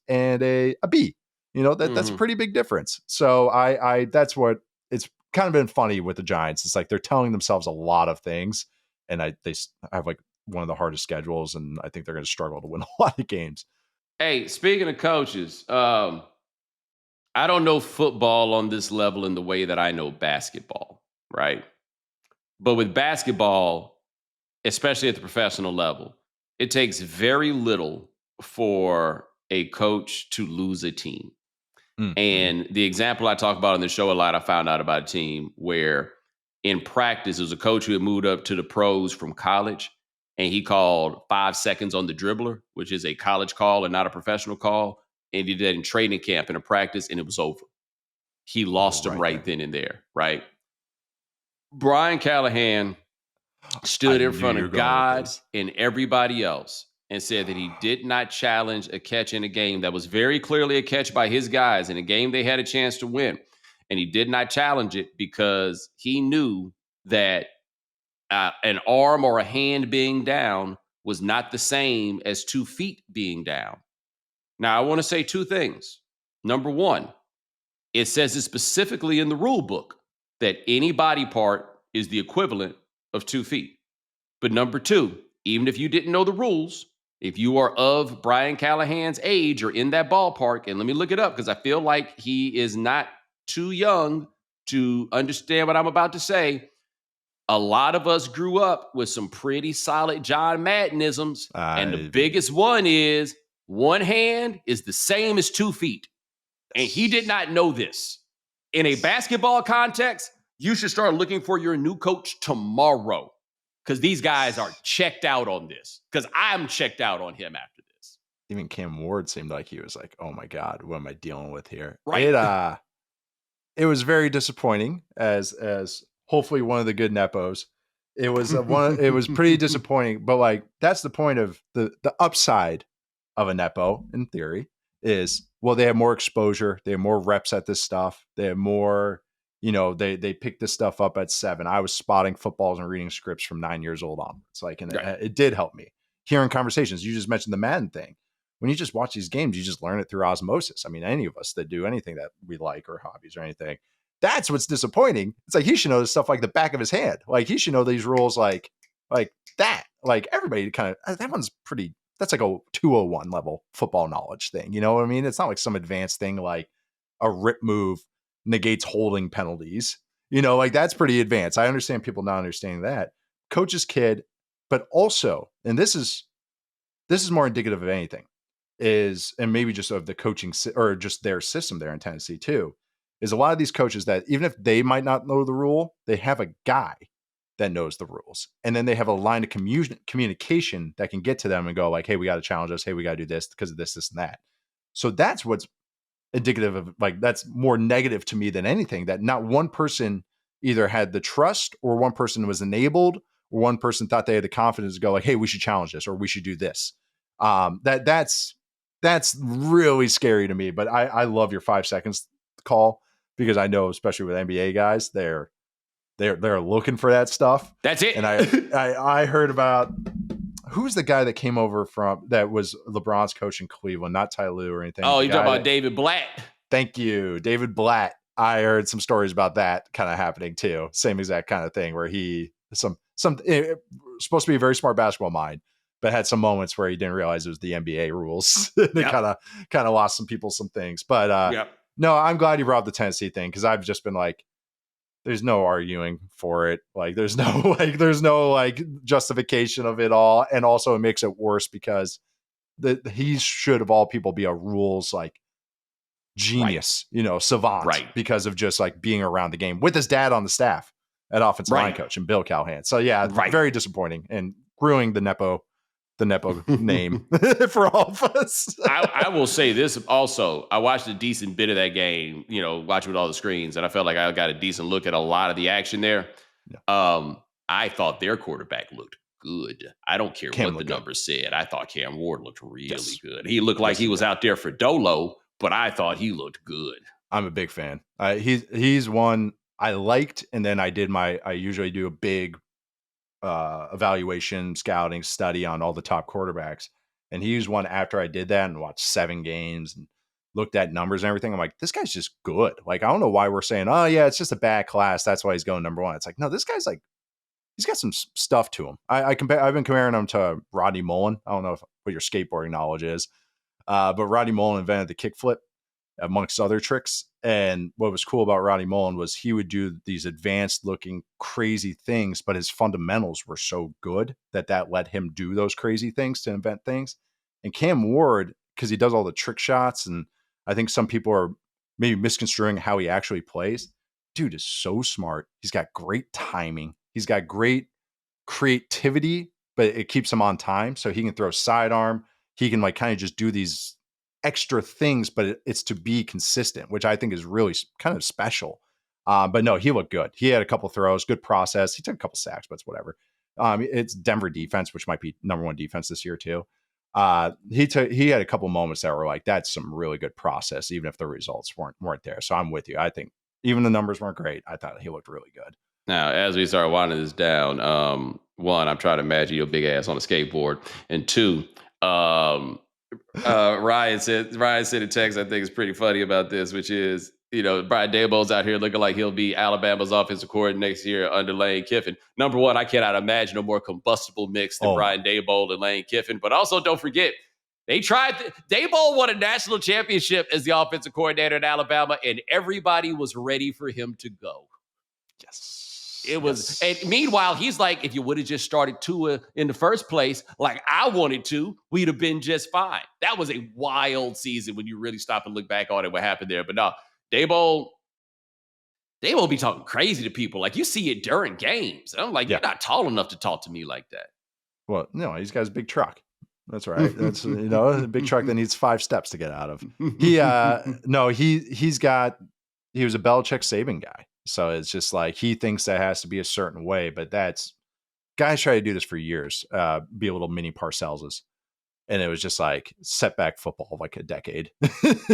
and a B, that's a pretty big difference. So I that's what it's kind of been funny with the Giants. It's like they're telling themselves a lot of things and they have like one of the hardest schedules. And I think they're going to struggle to win a lot of games. Hey, speaking of coaches, I don't know football on this level in the way that I know basketball, right? But with basketball, especially at the professional level, it takes very little for a coach to lose a team. Mm-hmm. And the example I talk about on the show a lot, I found out about a team where in practice, there was a coach who had moved up to the pros from college, and he called 5 seconds on the dribbler, which is a college call and not a professional call. And he did that in training camp and in practice, and it was over. He lost him right then and there, right? Brian Callahan stood in front of God and everybody else and said that he did not challenge a catch in a game that was very clearly a catch by his guys in a game they had a chance to win. And he did not challenge it because he knew that an arm or a hand being down was not the same as 2 feet being down. Now, I want to say 2 things. Number one, it says it specifically in the rule book that any body part is the equivalent of 2 feet. But number 2, even if you didn't know the rules, if you are of Brian Callahan's age or in that ballpark, and let me look it up because I feel like he is not too young to understand what I'm about to say. A lot of us grew up with some pretty solid John Maddenisms, and the biggest one is one hand is the same as 2 feet. And he did not know this. In a basketball context, you should start looking for your new coach tomorrow because these guys are checked out on this because I'm checked out on him after this. Even Cam Ward seemed like he was like, oh my God, what am I dealing with here? Right. It was very disappointing as hopefully one of the good Nepos. It was it was pretty disappointing, but like that's the point of the upside of a Nepo in theory is, well, they have more exposure, they have more reps at this stuff, they have more, they pick this stuff up at 7. I was spotting footballs and reading scripts from 9 years old on. It's like, and it did help me hearing conversations. You just mentioned the Madden thing. When you just watch these games, you just learn it through osmosis. I mean, any of us that do anything that we like or hobbies or anything, that's what's disappointing. It's like he should know this stuff like the back of his hand. Like he should know these rules like that. Like everybody kind of, that one's pretty, that's like a 201 level football knowledge thing. You know what I mean? It's not like some advanced thing like a rip move negates holding penalties. Like that's pretty advanced. I understand people not understanding that. Coach's kid, but also, and this is more indicative of anything, is, and maybe just of the coaching or just their system there in Tennessee too, is a lot of these coaches that even if they might not know the rule, they have a guy that knows the rules. And then they have a line of communication that can get to them and go like, hey, we got to challenge us. Hey, we got to do this because of this, this, and that. So that's what's indicative of, like, that's more negative to me than anything, that not one person either had the trust or one person was enabled or one person thought they had the confidence to go like, hey, we should challenge this or we should do this. That's really scary to me. But I love your 5 seconds call, because I know, especially with NBA guys, they're looking for that stuff. That's it. And I heard about, who's the guy that came over that was LeBron's coach in Cleveland, not Ty Lue or anything. Oh, you're talking about David Blatt. Thank you, David Blatt. I heard some stories about that kind of happening too. Same exact kind of thing where he supposed to be a very smart basketball mind, but had some moments where he didn't realize it was the NBA rules. They kind of lost some people some things. But no, I'm glad you brought up the Tennessee thing, because I've just been like, there's no arguing for it. Like there's no justification of it all. And also it makes it worse because he should of all people be a rules genius, savant, because of just like being around the game with his dad on the staff at offensive line coach and Bill Callahan. So yeah, very disappointing and ruining the Nepo name for all of us. I will say this also. I watched a decent bit of that game, watching with all the screens, and I felt like I got a decent look at a lot of the action there. Yeah. I thought their quarterback looked good. I don't care what the numbers said. I thought Cam Ward looked really good. He looked like he was out there for Dolo, but I thought he looked good. I'm a big fan. He's one I liked, and then I usually do a big evaluation, scouting, study on all the top quarterbacks. And he was one after I did that and watched 7 games and looked at numbers and everything. I'm like, this guy's just good. Like, I don't know why we're saying, oh yeah, it's just a bad class, that's why he's going number 1. It's like, no, this guy's like, he's got some stuff to him. I've been comparing him to Rodney Mullen. I don't know what your skateboarding knowledge is, but Rodney Mullen invented the kickflip amongst other tricks. And what was cool about Rodney Mullen was he would do these advanced looking crazy things, but his fundamentals were so good that let him do those crazy things to invent things. And Cam Ward, because he does all the trick shots, and I think some people are maybe misconstruing how he actually plays. Dude is so smart. He's got great timing. He's got great creativity, but it keeps him on time. So he can throw sidearm. He can kind of just do these extra things, but it's to be consistent, which I think is really kind of special. But no, he looked good. He had a couple throws, good process. He took a couple sacks, but it's whatever. It's Denver defense, which might be number 1 defense this year too. He had a couple moments that were like, that's some really good process, even if the results weren't there. So I'm with you. I think even the numbers weren't great. I thought he looked really good. Now, as we start winding this down, 1, I'm trying to imagine your big ass on a skateboard, and 2, Ryan said in text, I think it's pretty funny about this, which is, Brian Daboll's out here looking like he'll be Alabama's offensive coordinator next year under Lane Kiffin. Number 1, I cannot imagine a more combustible mix than Brian Daboll and Lane Kiffin. But also, don't forget, Daboll won a national championship as the offensive coordinator in Alabama, and everybody was ready for him to go. Yes. It was, and meanwhile, he's like, if you would have just started Tua in the first place, like I wanted to, we'd have been just fine. That was a wild season when you really stop and look back on it, what happened there. But no, Daboll be talking crazy to people. Like, you see it during games. And I'm like, You're not tall enough to talk to me like that. Well, no, he's got his big truck. That's right. That's, a big truck that needs 5 steps to get out of. He was a Belichick Saban guy. So it's just like, he thinks that has to be a certain way, but that's guys try to do this for years, be little mini Parcellses. And it was just like setback football of like a decade.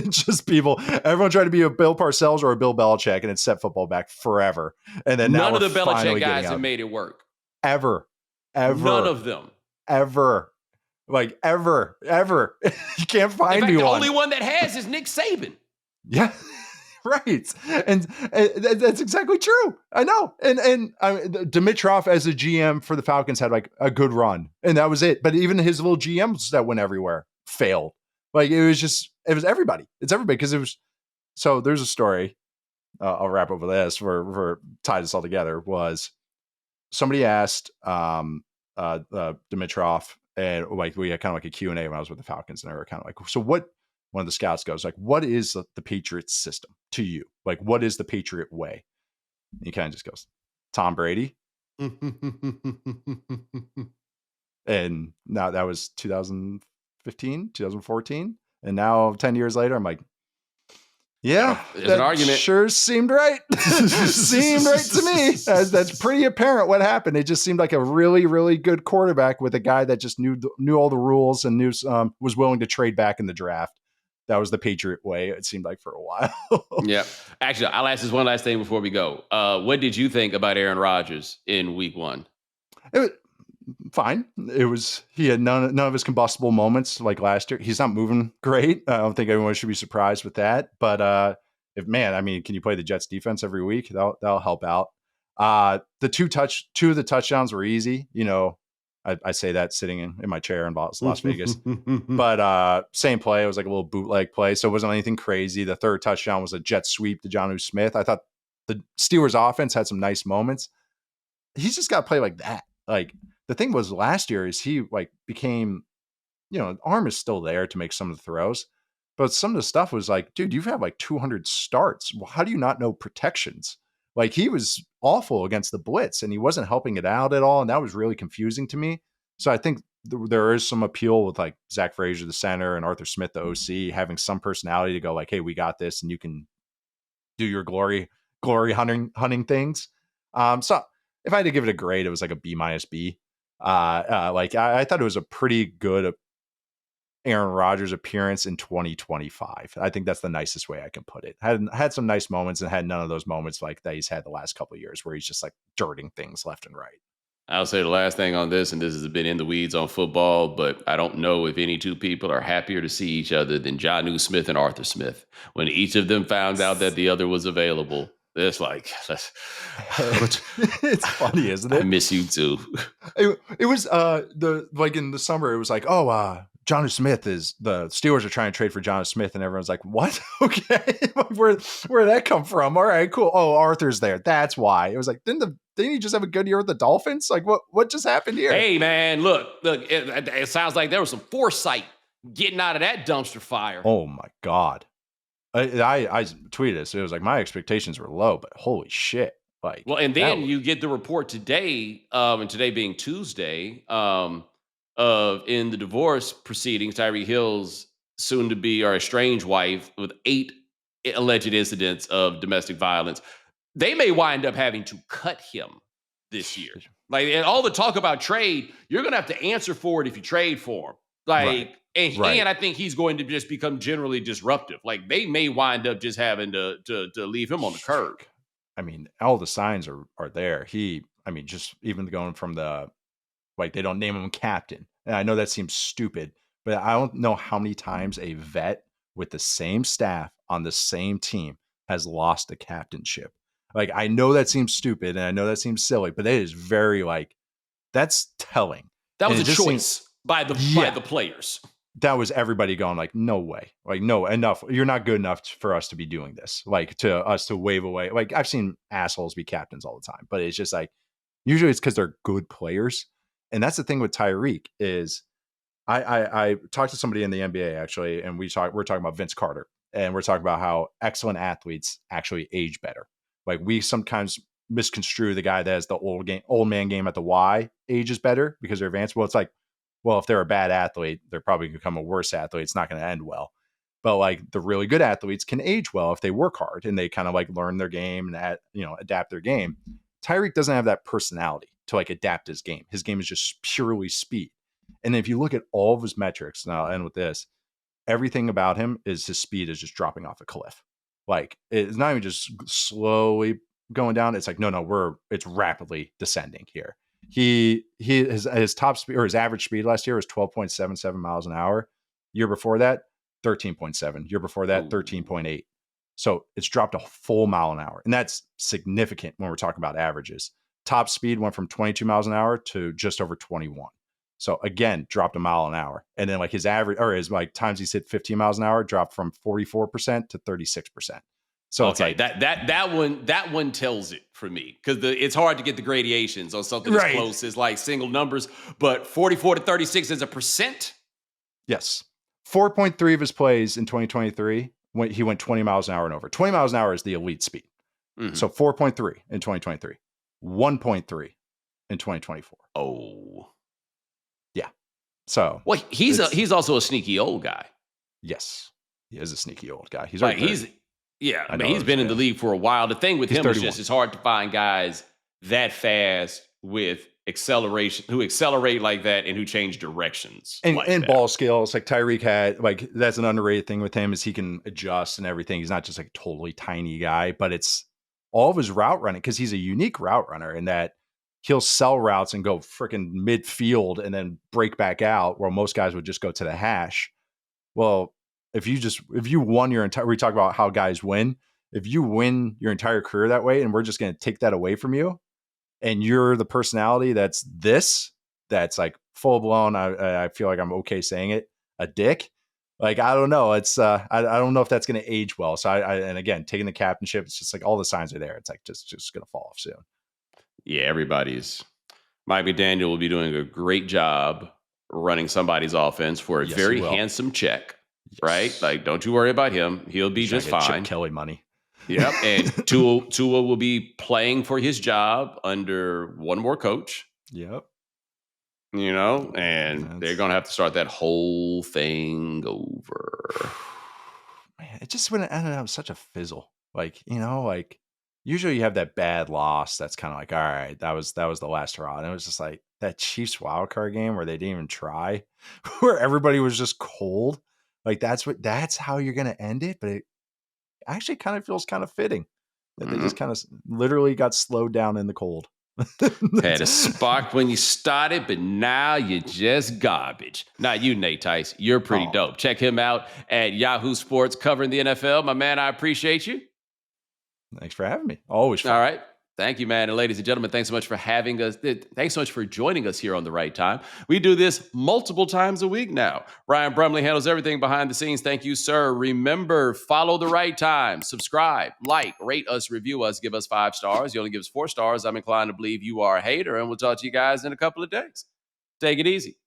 Just people, everyone tried to be a Bill Parcells or a Bill Belichick, and it set football back forever. And then none now of the Belichick guys have made it work. Ever. None of them. Ever. Like ever. You can't find In fact, me the one. only one that has is Nick Saban. Yeah. Right. And that's exactly true. I know. And Dimitroff as a GM for the Falcons had like a good run, and that was it. But even his little GMs that went everywhere failed. Like it was everybody. It's everybody. Because it was, so there's a story. I'll wrap up with this for tie this all together. Was somebody asked Dimitroff, and like we had kind of like a Q&A when I was with the Falcons, and they were kind of like, so what? One of the scouts goes like, what is the Patriots system to you? Like, what is the Patriot way? And he kind of just goes, Tom Brady. And now that was 2015, 2014. And now 10 years later, I'm like, yeah, there's an argument. Sure seemed right. Seemed right to me. That's pretty apparent what happened. It just seemed like a really, really good quarterback with a guy that just knew all the rules and was willing to trade back in the draft. That was the Patriot way, it seemed like, for a while. Yeah. Actually, I'll ask this one last thing before we go. What did you think about Aaron Rodgers in week 1? It was fine. He had none of his combustible moments like last year. He's not moving great. I don't think anyone should be surprised with that. But can you play the Jets defense every week? That'll help out. The two of the touchdowns were easy. You know, I say that sitting in my chair in Las Vegas. But same play. It was like a little bootleg play. So it wasn't anything crazy. The third touchdown was a jet sweep to Jonnu Smith. I thought the Steelers offense had some nice moments. He's just got to play like that. Like the thing was last year is he like became, the arm is still there to make some of the throws. But some of the stuff was like, dude, you've had like 200 starts. Well, how do you not know protections? Like he was awful against the blitz and he wasn't helping it out at all. And that was really confusing to me. So I think there is some appeal with like Zach Frazier, the center, and Arthur Smith, the OC, having some personality to go like, hey, we got this and you can do your glory hunting things. So if I had to give it a grade, it was like a B-B. I thought it was a pretty good Aaron Rodgers appearance in 2025. I think that's the nicest way I can put it. Had some nice moments and had none of those moments like that he's had the last couple of years where he's just like dirting things left and right. I'll say the last thing on this, and this has been in the weeds on football, but I don't know if any two people are happier to see each other than Jonnu Smith and Arthur Smith. When each of them found out that the other was available, it's like, it's funny, isn't it? I miss you too. It was in the summer, it was like, Jonnu Smith is the Steelers are trying to trade for Jonnu Smith, and everyone's like, what? Okay. where did that come from? All right, cool. Oh, Arthur's there. That's why. It was like, didn't he just have a good year with the Dolphins? Like what just happened here? Hey man, look, it sounds like there was some foresight getting out of that dumpster fire. Oh my God. I tweeted this. It was like my expectations were low, but holy shit. Like, well, and then you get the report today, and today being Tuesday, of in the divorce proceedings, Tyreek Hill's soon to be or estranged wife with 8 alleged incidents of domestic violence. They may wind up having to cut him this year. Like, and all the talk about trade, you're going to have to answer for it if you trade for him. Like, right. And I think he's going to just become generally disruptive. Like, they may wind up just having to leave him on the curb. I mean, all the signs are there. Just even going from the, like, they don't name him captain. And I know that seems stupid, but I don't know how many times a vet with the same staff on the same team has lost a captainship. Like, I know that seems stupid and I know that seems silly, but it is very that's telling. That was a choice by the players. That was everybody going like, no way. Like, no, enough. You're not good enough for us to be doing this. Like, to us to wave away. Like, I've seen assholes be captains all the time, but it's just like, usually it's because they're good players. And that's the thing with Tyreek is I talked to somebody in the NBA actually, and we're talking about Vince Carter, and we're talking about how excellent athletes actually age better. Like, we sometimes misconstrue the guy that has the old man game at the Y ages better because they're advanced. Well, it's like, well, if they're a bad athlete, they're probably going to become a worse athlete. It's not going to end well. But like the really good athletes can age well if they work hard and they kind of like learn their game and adapt their game. Tyreek doesn't have that personality. to like adapt his game. His game is just purely speed. And if you look at all of his metrics, and I'll end with this, everything about him is his speed is just dropping off a cliff. Like it's not even just slowly going down. It's like, no, it's rapidly descending here. His top speed or his average speed last year was 12.77 miles an hour. Year before that, 13.7. Year before that, 13.8. So it's dropped a full mile an hour. And that's significant when we're talking about averages. Top speed went from 22 miles an hour to just over 21. So again, dropped a mile an hour. And then like his average or his like times he's hit 15 miles an hour dropped from 44% to 36%. So okay, it's like that one tells it for me because it's hard to get the gradations on something as close as like single numbers, but 44 to 36 is a percent. Yes, 4.3 of his plays in 2023 when he went 20 miles an hour and over. 20 miles an hour is the elite speed. Mm-hmm. So 4.3 in 2023, 1.3 in 2024. Oh, yeah. So well, he's also a sneaky old guy. Yes, he is a sneaky old guy. He's like he's been in the league for a while. The thing with him 31. Is just it's hard to find guys that fast with acceleration who accelerate like that and who change directions and ball skills. Like Tyreek had, like that's an underrated thing with him is he can adjust and everything. He's not just like a totally tiny guy, but it's all of his route running because he's a unique route runner in that he'll sell routes and go freaking midfield and then break back out where most guys would just go to the hash. Well, if you won your entire, we talk about how guys win. If you win your entire career that way, and we're just going to take that away from you, and you're the personality that's like full blown. I feel like I'm okay saying it, a dick. Like I don't know. It's I don't know if that's going to age well. So and again, taking the captainship, it's just like all the signs are there. It's like just going to fall off soon. Yeah, everybody's. Mike McDaniel will be doing a great job running somebody's offense for a very handsome check. Yes. Right? Like, don't you worry about him. He'll be just fine. Chip Kelly money. Yep. And Tua will be playing for his job under one more coach. Yep. And they're going to have to start that whole thing over. Man, it just went, I don't know, such a fizzle. Like, like usually you have that bad loss. That's kind of like, all right, that was the last hurrah. And it was just like that Chiefs wildcard game where they didn't even try, where everybody was just cold. Like that's how you're going to end it. But it actually kind of feels kind of fitting that they just kind of literally got slowed down in the cold. Had a spark when you started, but now you're just garbage. Not you, Nate Tice. You're pretty dope. Check him out at Yahoo Sports covering the NFL. My man, I appreciate you. Thanks for having me. Always fun. All right. Thank you, man. And ladies and gentlemen, thanks so much for having us. Thanks so much for joining us here on The Right Time. We do this multiple times a week now. Ryan Brumley handles everything behind the scenes. Thank you, sir. Remember, follow The Right Time. Subscribe, like, rate us, review us, give us 5 stars. You only give us 4 stars. I'm inclined to believe you are a hater, and we'll talk to you guys in a couple of days. Take it easy.